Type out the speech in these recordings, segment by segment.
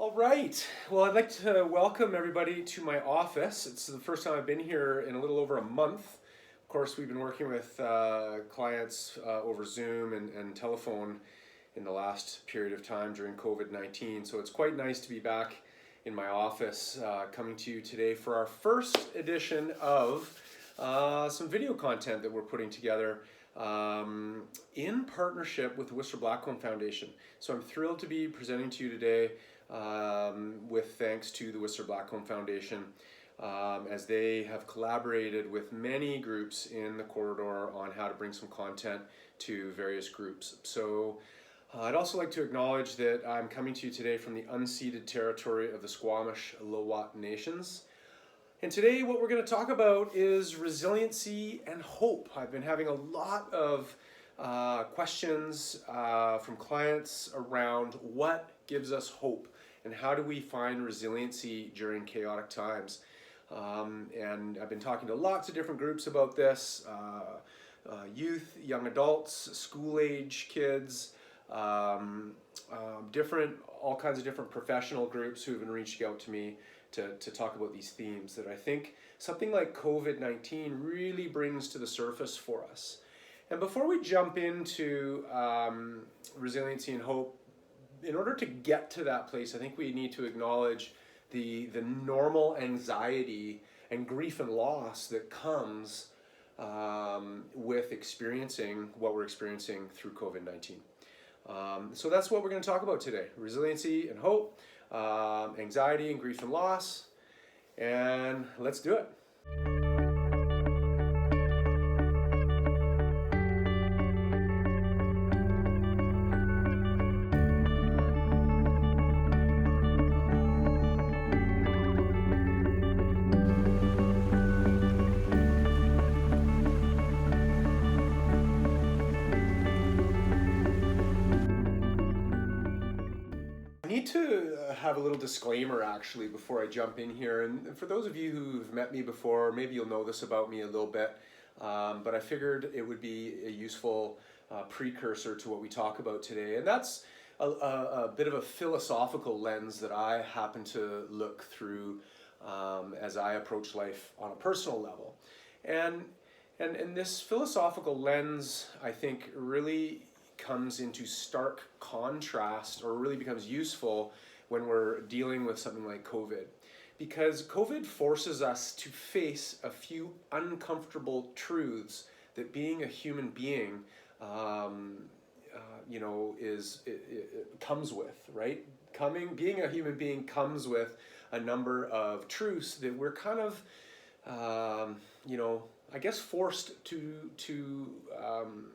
All right. Well, I'd like to welcome everybody to my office. It's the first time I've been here in a little over a month. Of course, we've been working with clients over Zoom and telephone in the last period of time during COVID-19. So it's quite nice to be back in my office, coming to you today for our first edition of some video content that we're putting together in partnership with the Whistler Blackcomb Foundation. So I'm thrilled to be presenting to you today with thanks to the Whistler Blackcomb Foundation, as they have collaborated with many groups in the corridor on how to bring some content to various groups. So I'd also like to acknowledge that I'm coming to you today from the unceded territory of the Squamish-Lil'wat Nations. And today what we're going to talk about is resiliency and hope. I've been having a lot of questions from clients around what gives us hope and how do we find resiliency during chaotic times. And I've been talking to lots of different groups about this, youth, young adults, school-age kids, all kinds of different professional groups who have been reaching out to me to talk about these themes that I think something like COVID-19 really brings to the surface for us. And before we jump into resiliency and hope, in order to get to that place, I think we need to acknowledge the normal anxiety and grief and loss that comes with experiencing what we're experiencing through COVID-19. So that's what we're going to talk about today: resiliency and hope, anxiety and grief and loss, and let's do it. I need to have a little disclaimer actually before I jump in here, and for those of you who've met me before, maybe you'll know this about me a little bit, but I figured it would be a useful precursor to what we talk about today, and that's a bit of a philosophical lens that I happen to look through as I approach life on a personal level. And this philosophical lens, I think, really comes into stark contrast, or really becomes useful when we're dealing with something like COVID. Because COVID forces us to face a few uncomfortable truths that being a human being comes with, right? Being a human being comes with a number of truths that we're kind of, I guess, forced to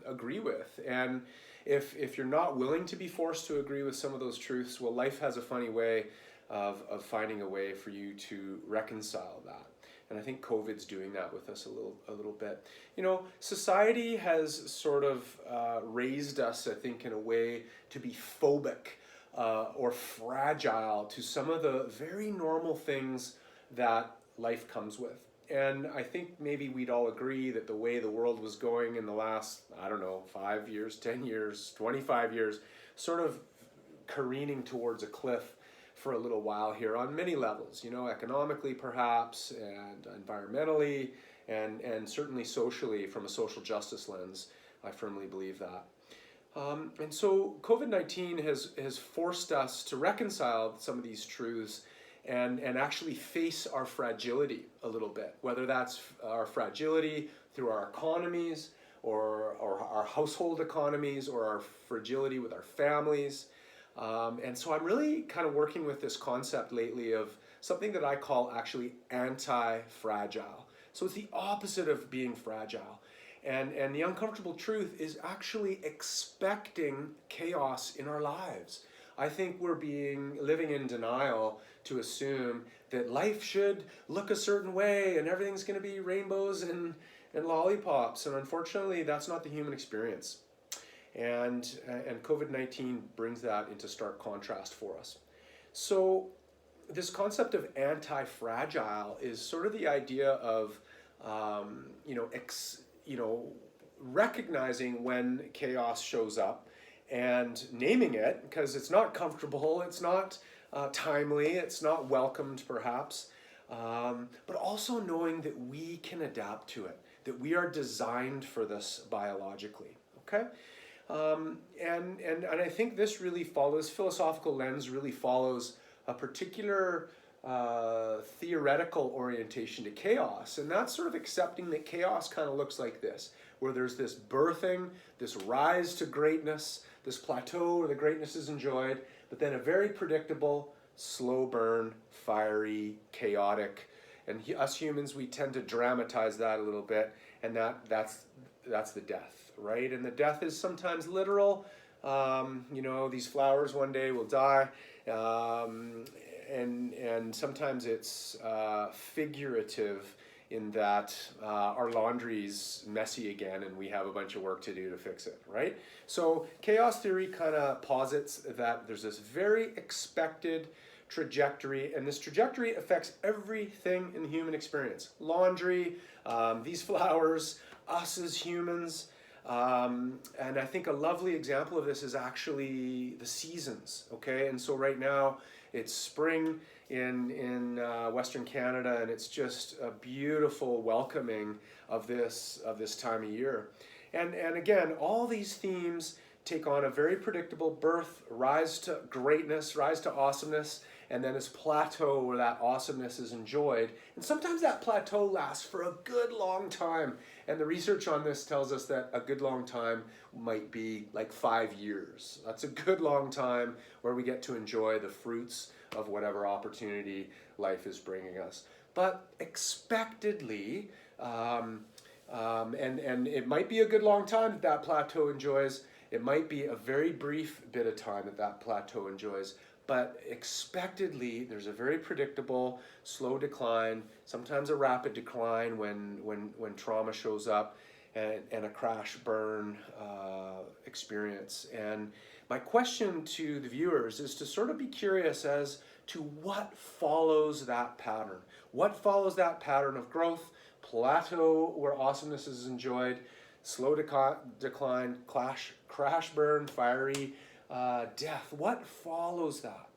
agree with. And if you're not willing to be forced to agree with some of those truths, well, life has a funny way of finding a way for you to reconcile that. And I think COVID's doing that with us a little bit. You know, society has sort of raised us, I think, in a way to be phobic or fragile to some of the very normal things that life comes with. And I think maybe we'd all agree that the way the world was going in the last, 5 years, 10 years, 25 years, sort of careening towards a cliff for a little while here on many levels, economically perhaps, and environmentally, and certainly socially from a social justice lens. I firmly believe that. And so COVID-19 has forced us to reconcile some of these truths and actually face our fragility a little bit, whether that's our fragility through our economies or our household economies, or our fragility with our families. And so I'm really kind of working with this concept lately of something that I call actually anti-fragile. So it's the opposite of being fragile. And the uncomfortable truth is actually expecting chaos in our lives. I think we're living in denial to assume that life should look a certain way and everything's going to be rainbows and lollipops. And unfortunately, that's not the human experience. And COVID-19 brings that into stark contrast for us. So this concept of anti-fragile is sort of the idea of, recognizing when chaos shows up and naming it, because it's not comfortable, it's not timely, it's not welcomed perhaps, but also knowing that we can adapt to it, that we are designed for this biologically, okay? And I think this really follows, philosophical lens really follows a particular theoretical orientation to chaos, and that's sort of accepting that chaos kind of looks like this, where there's this birthing, this rise to greatness, this plateau where the greatness is enjoyed, but then a very predictable, slow burn, fiery, chaotic, and us humans, we tend to dramatize that a little bit, and that's the death, right? And the death is sometimes literal. These flowers one day will die, and sometimes it's figurative in that our laundry's messy again and we have a bunch of work to do to fix it, right? So chaos theory kind of posits that there's this very expected trajectory, and this trajectory affects everything in the human experience. Laundry, these flowers, us as humans, and I think a lovely example of this is actually the seasons, okay? And so right now it's spring in Western Canada, and it's just a beautiful welcoming of this time of year. And again, all these themes take on a very predictable birth, rise to greatness, rise to awesomeness, and then this plateau where that awesomeness is enjoyed. And sometimes that plateau lasts for a good long time. And the research on this tells us that a good long time might be like 5 years. That's a good long time where we get to enjoy the fruits of whatever opportunity life is bringing us. But expectedly, and it might be a good long time that plateau enjoys. It might be a very brief bit of time that plateau enjoys. But expectedly, there's a very predictable slow decline, sometimes a rapid decline when trauma shows up, and a crash burn experience. And my question to the viewers is to sort of be curious as to what follows that pattern. What follows that pattern of growth, plateau where awesomeness is enjoyed, slow decline, crash burn, fiery death? What follows that?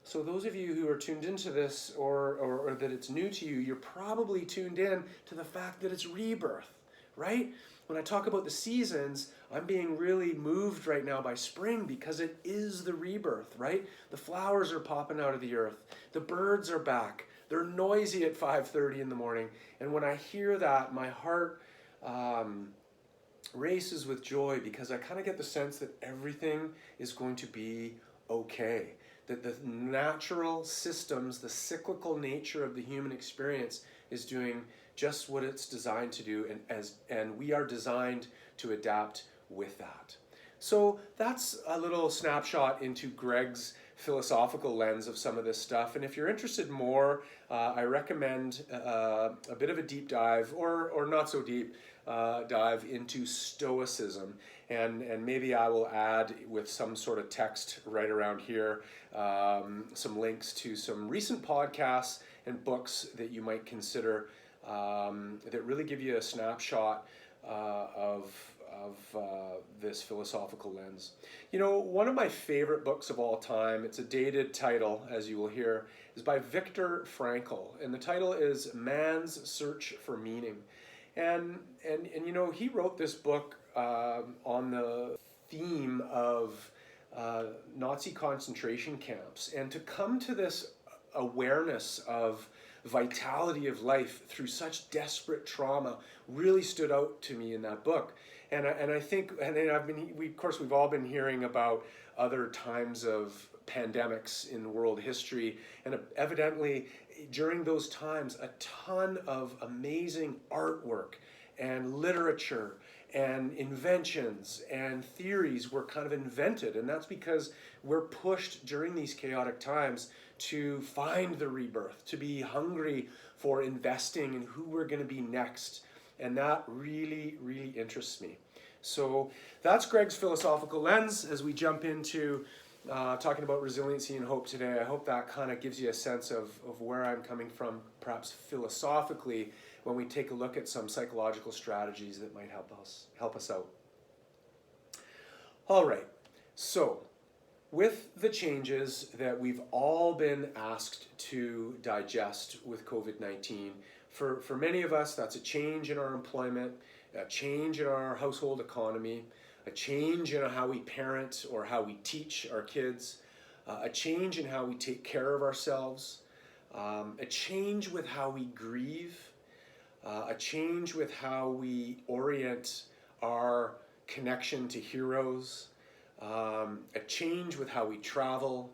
So those of you who are tuned into this or that it's new to you, you're probably tuned in to the fact that it's rebirth, right? When I talk about the seasons, I'm being really moved right now by spring because it is the rebirth, right? The flowers are popping out of the earth. The birds are back. They're noisy at 5:30 in the morning. And when I hear that, my heart races with joy because I kind of get the sense that everything is going to be okay. That the natural systems, the cyclical nature of the human experience is doing just what it's designed to do, and we are designed to adapt with that. So that's a little snapshot into Greg's philosophical lens of some of this stuff. And if you're interested more, I recommend a bit of a deep dive, or not so deep dive into Stoicism. And maybe I will add with some sort of text right around here some links to some recent podcasts and books that you might consider that really give you a snapshot of this philosophical lens. You know, one of my favorite books of all time, it's a dated title, as you will hear, is by Viktor Frankl, and the title is Man's Search for Meaning. And you know, he wrote this book on the theme of Nazi concentration camps, and to come to this awareness of vitality of life through such desperate trauma really stood out to me in that book. And I think, and of course we've all been hearing about other times of pandemics in world history, and evidently during those times a ton of amazing artwork and literature and inventions and theories were kind of invented, and that's because we're pushed during these chaotic times to find the rebirth, to be hungry for investing in who we're going to be next, and that really, really interests me. So that's Greg's philosophical lens as we jump into talking about resiliency and hope today. I hope that kind of gives you a sense of where I'm coming from, perhaps philosophically, when we take a look at some psychological strategies that might help us out. All right, so with the changes that we've all been asked to digest with COVID-19, for many of us, that's a change in our employment, a change in our household economy, a change in how we parent or how we teach our kids, a change in how we take care of ourselves, a change with how we grieve, a change with how we orient our connection to heroes, a change with how we travel,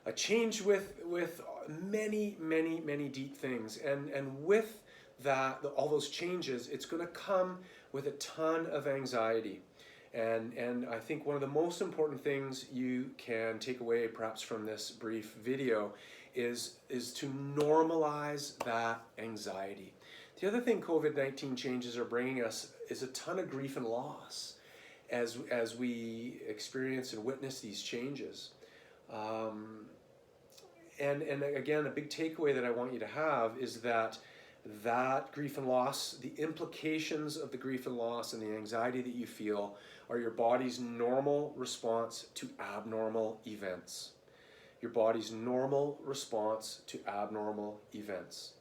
a change with many, many, many deep things. And with that, all those changes, it's going to come with a ton of anxiety. And I think one of the most important things you can take away perhaps from this brief video is to normalize that anxiety. The other thing COVID-19 changes are bringing us is a ton of grief and loss as we experience and witness these changes. And again, a big takeaway that I want you to have is that grief and loss, the implications of the grief and loss and the anxiety that you feel are your body's normal response to abnormal events. Your body's normal response to abnormal events.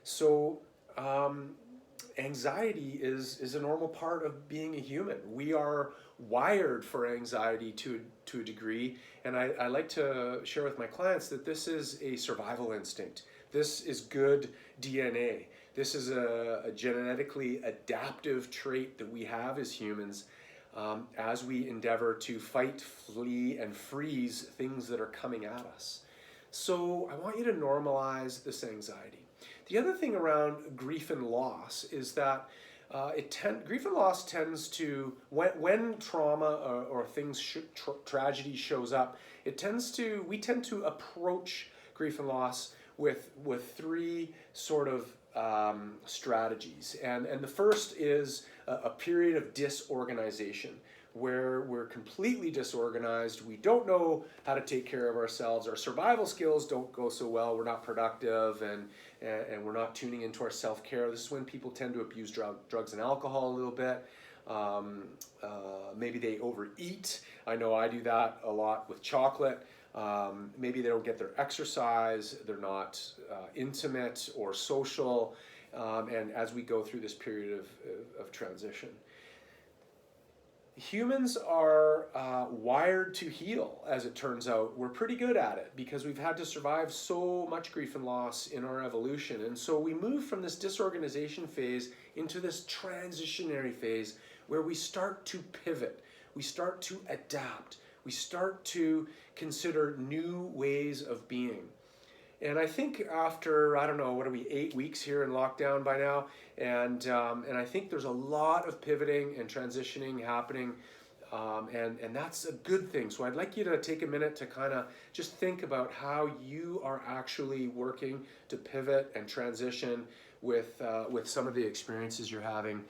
So anxiety is a normal part of being a human. We are wired for anxiety to a degree, and I like to share with my clients that this is a survival instinct. This is good DNA. This is a genetically adaptive trait that we have as humans as we endeavor to fight, flee, and freeze things that are coming at us. So I want you to normalize this anxiety. The other thing around grief and loss is that grief and loss tends to, when trauma or tragedy shows up, we tend to approach grief and loss with three sort of strategies. And the first is a period of disorganization, where we're completely disorganized. We don't know how to take care of ourselves. Our survival skills don't go so well. We're not productive, and we're not tuning into our self-care. This is when people tend to abuse drugs and alcohol a little bit. Maybe they overeat. I know I do that a lot with chocolate. Maybe they don't get their exercise. They're not intimate or social. And as we go through this period of transition. Humans are wired to heal, as it turns out. We're pretty good at it because we've had to survive so much grief and loss in our evolution. And so we move from this disorganization phase into this transitionary phase where we start to pivot, we start to adapt, we start to consider new ways of being. And I think after, 8 weeks here in lockdown by now, and I think there's a lot of pivoting and transitioning happening, and that's a good thing. So I'd like you to take a minute to kind of just think about how you are actually working to pivot and transition with some of the experiences you're having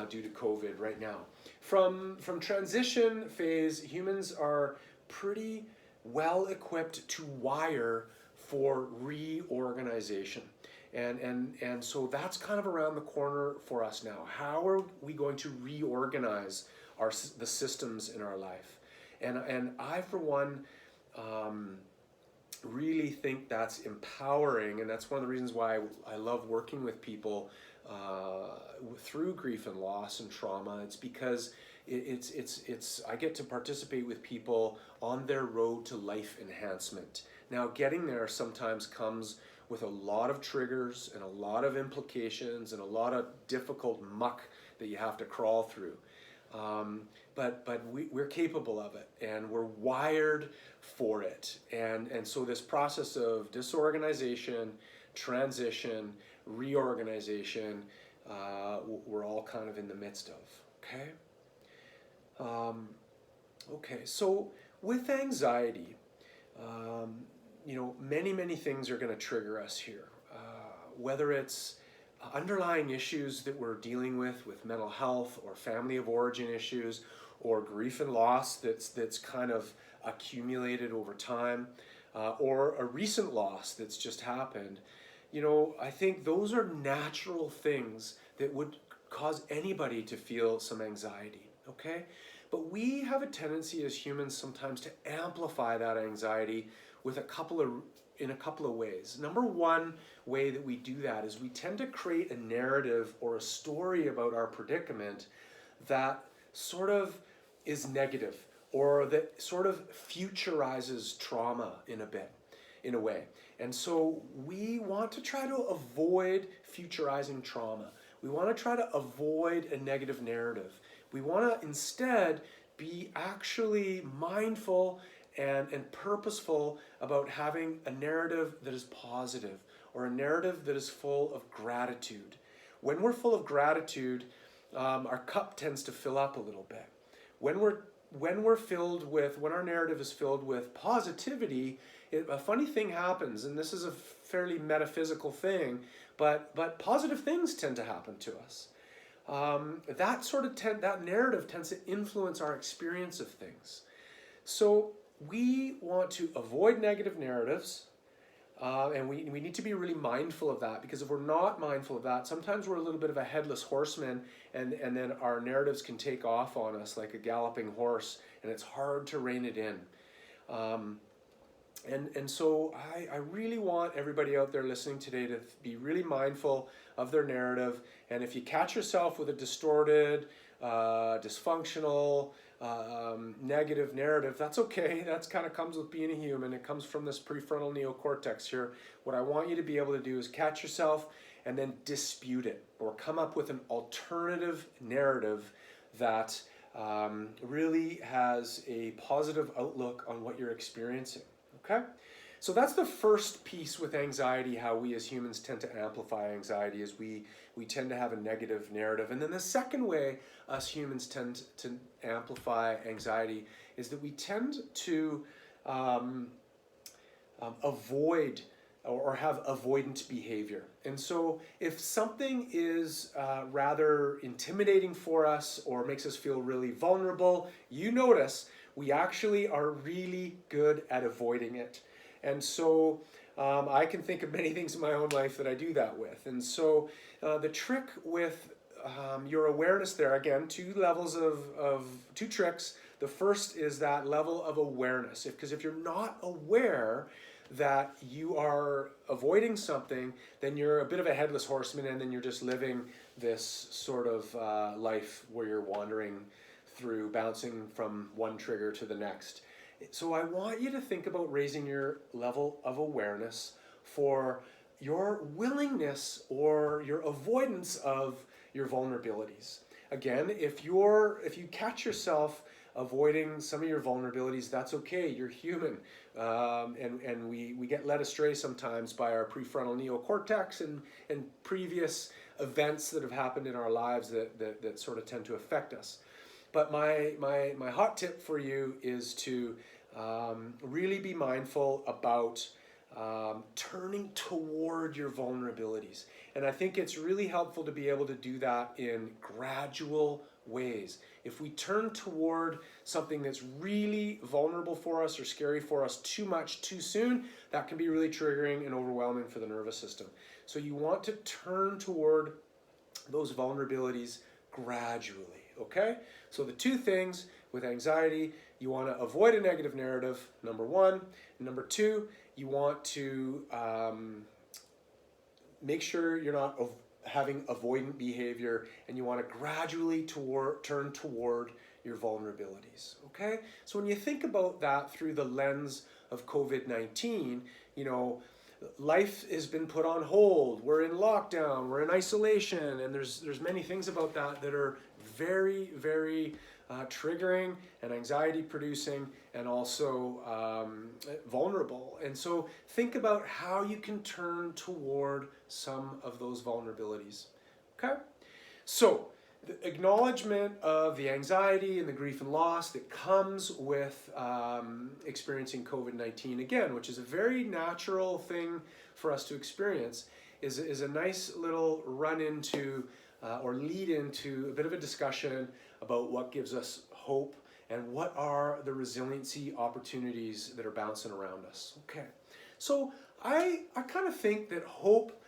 due to COVID right now. From transition phase, humans are pretty well equipped to wire for reorganization. And so that's kind of around the corner for us now. How are we going to reorganize the systems in our life? And I, for one, really think that's empowering, and that's one of the reasons why I love working with people through grief and loss and trauma. It's because I get to participate with people on their road to life enhancement. Now, getting there sometimes comes with a lot of triggers and a lot of implications and a lot of difficult muck that you have to crawl through. But we're capable of it, and we're wired for it. And so this process of disorganization, transition, reorganization, we're all kind of in the midst of, okay? Okay, so with anxiety, many things are going to trigger us here. Whether it's underlying issues that we're dealing with mental health or family of origin issues or grief and loss that's kind of accumulated over time, or a recent loss that's just happened, I think those are natural things that would cause anybody to feel some anxiety. okay? But we have a tendency as humans sometimes to amplify that anxiety with in a couple of ways. Number one way that we do that is we tend to create a narrative or a story about our predicament that sort of is negative, or that sort of futurizes trauma in a way. And so we want to try to avoid futurizing trauma. We want to try to avoid a negative narrative. We want to instead be actually mindful and purposeful about having a narrative that is positive, or a narrative that is full of gratitude. When we're full of gratitude, our cup tends to fill up a little bit. When our narrative is filled with positivity, a funny thing happens, and this is a fairly metaphysical thing, but positive things tend to happen to us. That narrative tends to influence our experience of things. So we want to avoid negative narratives, and we need to be really mindful of that, because if we're not mindful of that, sometimes we're a little bit of a headless horseman, and then our narratives can take off on us like a galloping horse, and it's hard to rein it in. And so I really want everybody out there listening today to be really mindful of their narrative. And if you catch yourself with a distorted, dysfunctional, negative narrative, that's okay. That's kind of comes with being a human. It comes from this prefrontal neocortex here. What I want you to be able to do is catch yourself and then dispute it, or come up with an alternative narrative that really has a positive outlook on what you're experiencing. Okay? So that's the first piece with anxiety, how we as humans tend to amplify anxiety, is we tend to have a negative narrative. And then the second way us humans tend to amplify anxiety is that we tend to avoid or have avoidant behavior. And so if something is rather intimidating for us or makes us feel really vulnerable, you notice we actually are really good at avoiding it. And so I can think of many things in my own life that I do that with. And so the trick with your awareness there, again, two tricks. The first is that level of awareness. Because if you're not aware that you are avoiding something, then you're a bit of a headless horseman, and then you're just living this sort of life where you're wandering through, bouncing from one trigger to the next. So I want you to think about raising your level of awareness for your willingness or your avoidance of your vulnerabilities. Again, if you catch yourself avoiding some of your vulnerabilities, that's okay. You're human, and we get led astray sometimes by our prefrontal neocortex and previous events that have happened in our lives that sort of tend to affect us. But my hot tip for you is to really be mindful about turning toward your vulnerabilities. And I think it's really helpful to be able to do that in gradual ways. If we turn toward something that's really vulnerable for us or scary for us too much too soon, that can be really triggering and overwhelming for the nervous system. So you want to turn toward those vulnerabilities gradually, okay? So the two things with anxiety, you want to avoid a negative narrative, number one. And number two, you want to make sure you're not having avoidant behavior, and you want to gradually turn toward your vulnerabilities, okay? So when you think about that through the lens of COVID-19, life has been put on hold. We're in lockdown, we're in isolation, and there's many things about that are very, very triggering and anxiety producing, and also vulnerable. And so think about how you can turn toward some of those vulnerabilities. Okay? So the acknowledgement of the anxiety and the grief and loss that comes with experiencing COVID-19, again, which is a very natural thing for us to experience, is a nice little run into or lead into a bit of a discussion about what gives us hope and what are the resiliency opportunities that are bouncing around us. Okay, so I kind of think that hope,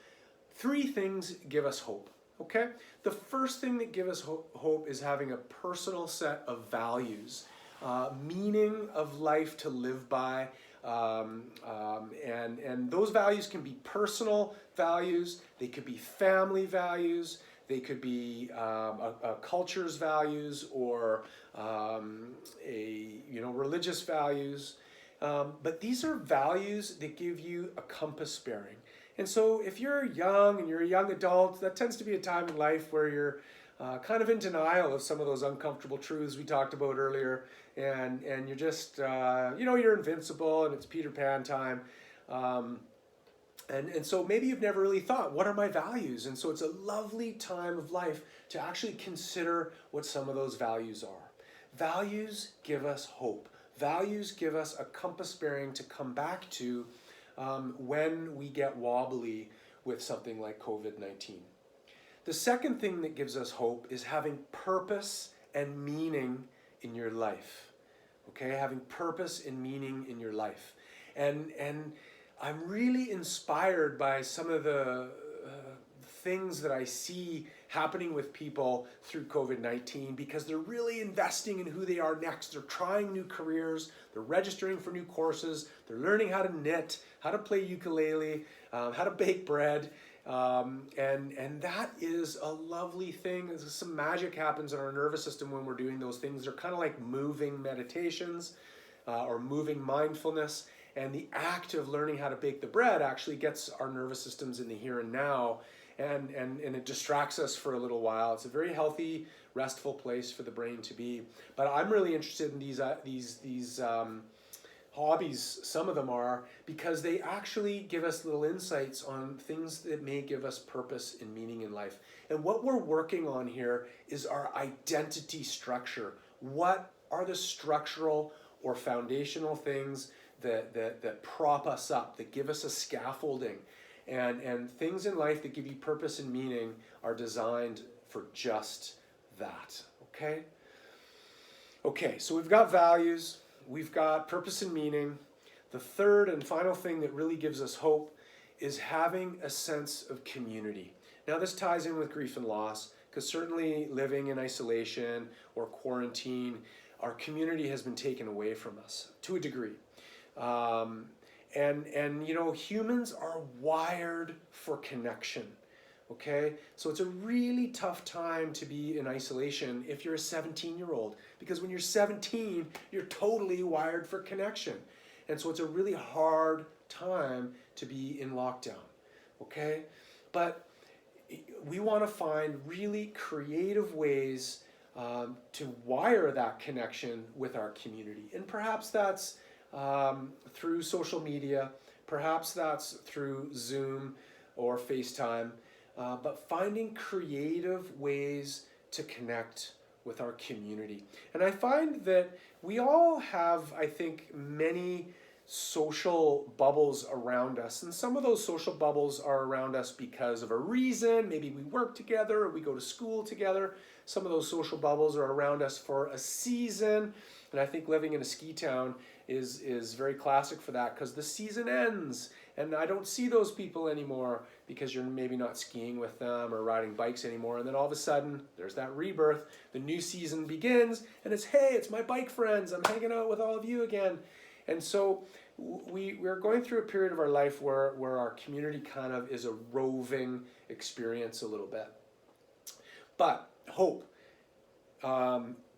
three things give us hope. Okay? The first thing that gives us hope is having a personal set of values, meaning of life to live by. And those values can be personal values, they could be family values, they could be a culture's values, or religious values. But these are values that give you a compass bearing. And so if you're young and you're a young adult, that tends to be a time in life where you're kind of in denial of some of those uncomfortable truths we talked about earlier. And you're just, you're invincible and it's Peter Pan time. And so maybe you've never really thought, what are my values? And so it's a lovely time of life to actually consider what some of those values are. Values give us hope. Values give us a compass bearing to come back to when we get wobbly with something like COVID-19. The second thing that gives us hope is having purpose and meaning in your life. Okay, having purpose and meaning in your life. And I'm really inspired by some of the things that I see happening with people through COVID-19, because they're really investing in who they are next. They're trying new careers, they're registering for new courses, they're learning how to knit, how to play ukulele, how to bake bread, and that is a lovely thing. Some magic happens in our nervous system when we're doing those things. They're kind of like moving meditations or moving mindfulness, and the act of learning how to bake the bread actually gets our nervous systems in the here and now, and it distracts us for a little while. It's a very healthy, restful place for the brain to be. But I'm really interested in these hobbies. Some of them are, because they actually give us little insights on things that may give us purpose and meaning in life. And what we're working on here is our identity structure. What are the structural or foundational things that prop us up, that give us a scaffolding? And things in life that give you purpose and meaning are designed for just that, okay? Okay, so we've got values, we've got purpose and meaning. The third and final thing that really gives us hope is having a sense of community. Now this ties in with grief and loss, because certainly living in isolation or quarantine, our community has been taken away from us to a degree. And humans are wired for connection, okay? So it's a really tough time to be in isolation if you're a 17-year-old, because when you're 17, you're totally wired for connection. And so it's a really hard time to be in lockdown, okay? But we want to find really creative ways to wire that connection with our community. And perhaps that's through social media, perhaps that's through Zoom or FaceTime, but finding creative ways to connect with our community. And I find that we all have, I think, many social bubbles around us, and some of those social bubbles are around us because of a reason. Maybe we work together or we go to school together. Some of those social bubbles are around us for a season, and I think living in a ski town is very classic for that, because the season ends and I don't see those people anymore because you're maybe not skiing with them or riding bikes anymore, and then all of a sudden there's that rebirth. The new season begins and it's, hey, it's my bike friends, I'm hanging out with all of you again. And so we're going through a period of our life where our community kind of is a roving experience a little bit. But hope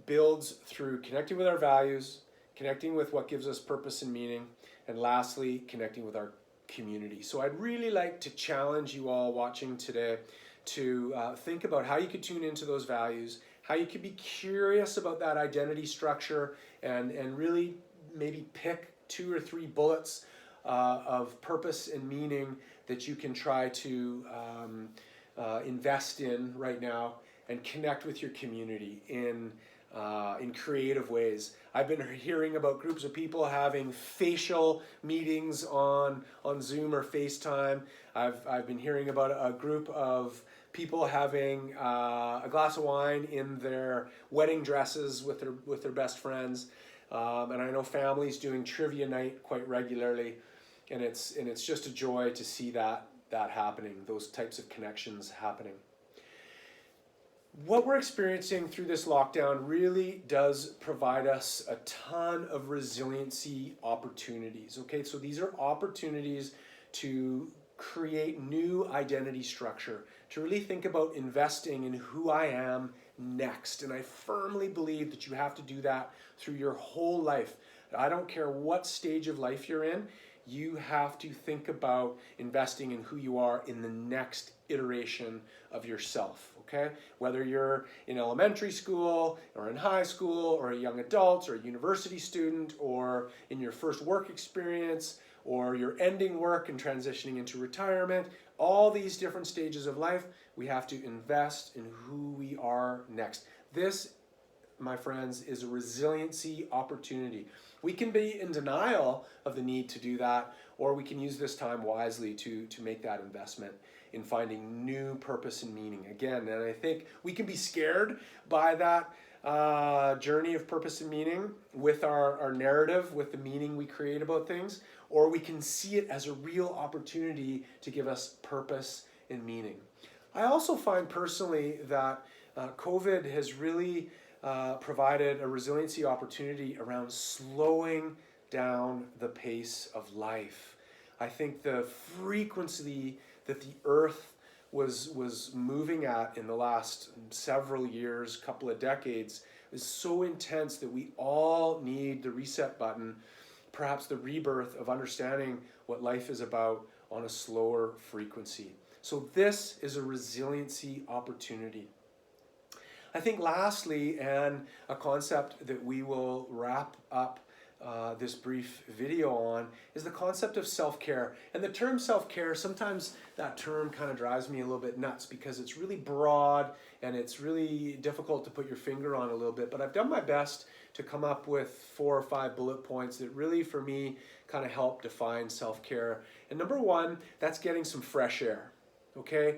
builds through connecting with our values, connecting with what gives us purpose and meaning, and lastly, connecting with our community. So I'd really like to challenge you all watching today to think about how you could tune into those values, how you could be curious about that identity structure, and really maybe pick 2 or 3 bullets of purpose and meaning that you can try to invest in right now, and connect with your community in creative ways. I've been hearing about groups of people having facial meetings on Zoom or FaceTime. I've been hearing about a group of people having a glass of wine in their wedding dresses with their best friends. And I know families doing trivia night quite regularly, and it's just a joy to see that happening, those types of connections happening. what we're experiencing through this lockdown really does provide us a ton of resiliency opportunities. Okay, so these are opportunities to create new identity structure, to really think about investing in who I am next. And I firmly believe that you have to do that through your whole life. I don't care what stage of life you're in, you have to think about investing in who you are in the next iteration of yourself. Okay? Whether you're in elementary school or in high school or a young adult or a university student or in your first work experience or you're ending work and transitioning into retirement, all these different stages of life, we have to invest in who we are next. This, my friends, is a resiliency opportunity. We can be in denial of the need to do that, or we can use this time wisely to make that investment in finding new purpose and meaning. Again, and I think we can be scared by that journey of purpose and meaning with our narrative, with the meaning we create about things, or we can see it as a real opportunity to give us purpose and meaning. I also find personally that COVID has really provided a resiliency opportunity around slowing down the pace of life. I think the frequency that the earth was moving at in the last several years, couple of decades, is so intense that we all need the reset button, perhaps the rebirth of understanding what life is about on a slower frequency. So this is a resiliency opportunity. I think lastly, and a concept that we will wrap up this brief video on, is the concept of self-care. And the term self-care, sometimes that term kind of drives me a little bit nuts because it's really broad and it's really difficult to put your finger on a little bit. But I've done my best to come up with 4 or 5 bullet points that really, for me, kind of help define self-care. And number one, that's getting some fresh air, okay?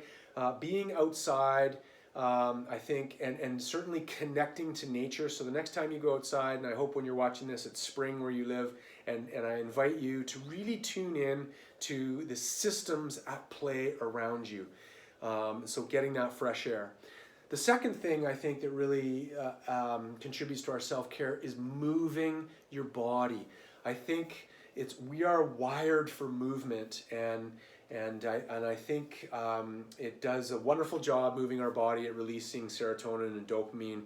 Being outside, I think, and certainly connecting to nature. So the next time you go outside, and I hope when you're watching this, it's spring where you live, and I invite you to really tune in to the systems at play around you. So getting that fresh air. The second thing I think that really contributes to our self-care is moving your body. I think we are wired for movement, and I think it does a wonderful job moving our body at releasing serotonin and dopamine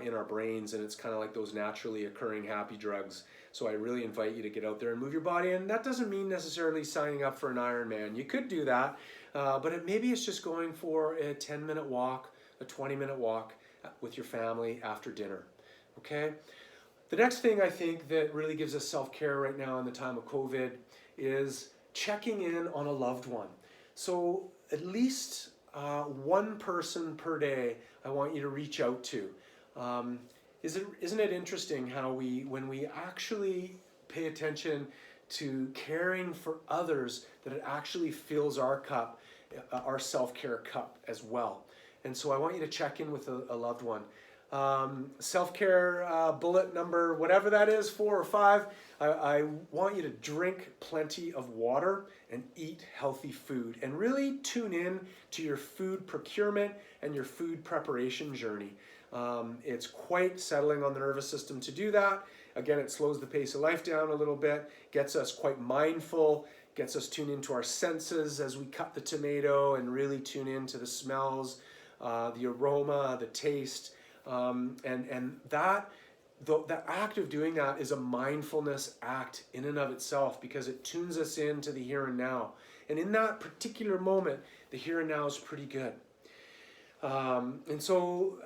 in our brains, and it's kind of like those naturally occurring happy drugs. So I really invite you to get out there and move your body, and that doesn't mean necessarily signing up for an Ironman. You could do that, but maybe it's just going for a 10-minute walk, a 20-minute walk with your family after dinner, okay? The next thing I think that really gives us self-care right now in the time of COVID is checking in on a loved one. So at least one person per day I want you to reach out to. Isn't it interesting how when we actually pay attention to caring for others, that it actually fills our cup, our self-care cup as well. And so I want you to check in with a loved one. Self-care bullet number, whatever that is, 4 or 5, I want you to drink plenty of water and eat healthy food, and really tune in to your food procurement and your food preparation journey. It's quite settling on the nervous system to do that. Again, it slows the pace of life down a little bit, gets us quite mindful, gets us tuned into our senses as we cut the tomato and really tune into the smells, the aroma, the taste. And that the act of doing that is a mindfulness act in and of itself, because it tunes us into the here and now. And in that particular moment, the here and now is pretty good. And so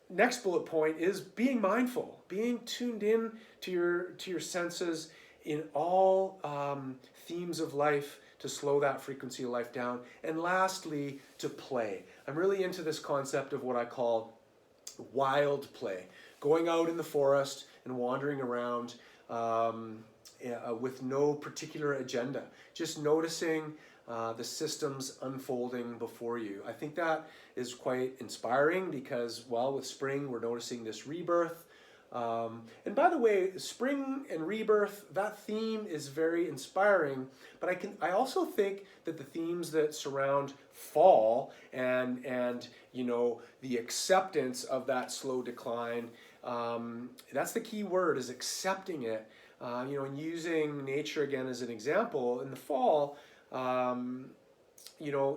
next bullet point is being mindful, being tuned in to your senses in all themes of life, to slow that frequency of life down. And lastly, to play. I'm really into this concept of what I call wild play. Going out in the forest and wandering around with no particular agenda. Just noticing the systems unfolding before you. I think that is quite inspiring because, well, with spring we're noticing this rebirth And by the way, spring and rebirth, that theme is very inspiring, but I also think that the themes that surround fall and the acceptance of that slow decline, that's the key word, is accepting it. And using nature again as an example, in the fall,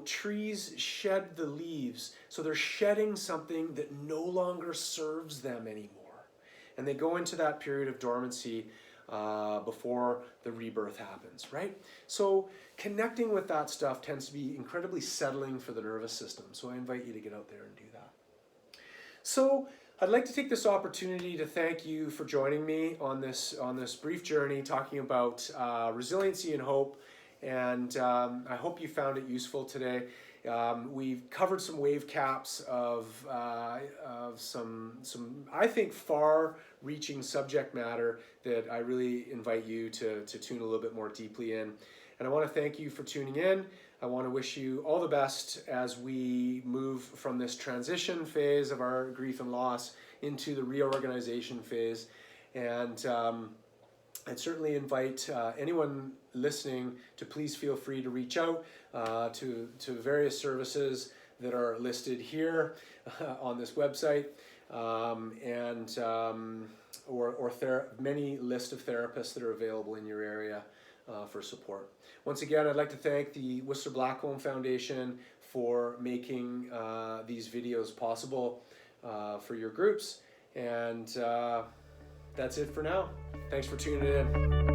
trees shed the leaves, so they're shedding something that no longer serves them anymore. And they go into that period of dormancy before the rebirth happens, right? So connecting with that stuff tends to be incredibly settling for the nervous system. So I invite you to get out there and do that. So I'd like to take this opportunity to thank you for joining me on this brief journey talking about resiliency and hope. And I hope you found it useful today. We've covered some wave caps of some I think far-reaching subject matter that I really invite you to tune a little bit more deeply in. And I want to thank you for tuning in. I want to wish you all the best as we move from this transition phase of our grief and loss into the reorganization phase. And I'd certainly invite anyone listening to please feel free to reach out to various services that are listed here on this website, many list of therapists that are available in your area for support. Once again, I'd like to thank the Whistler Blackcomb Foundation for making these videos possible for your groups. And that's it for now. Thanks for tuning in.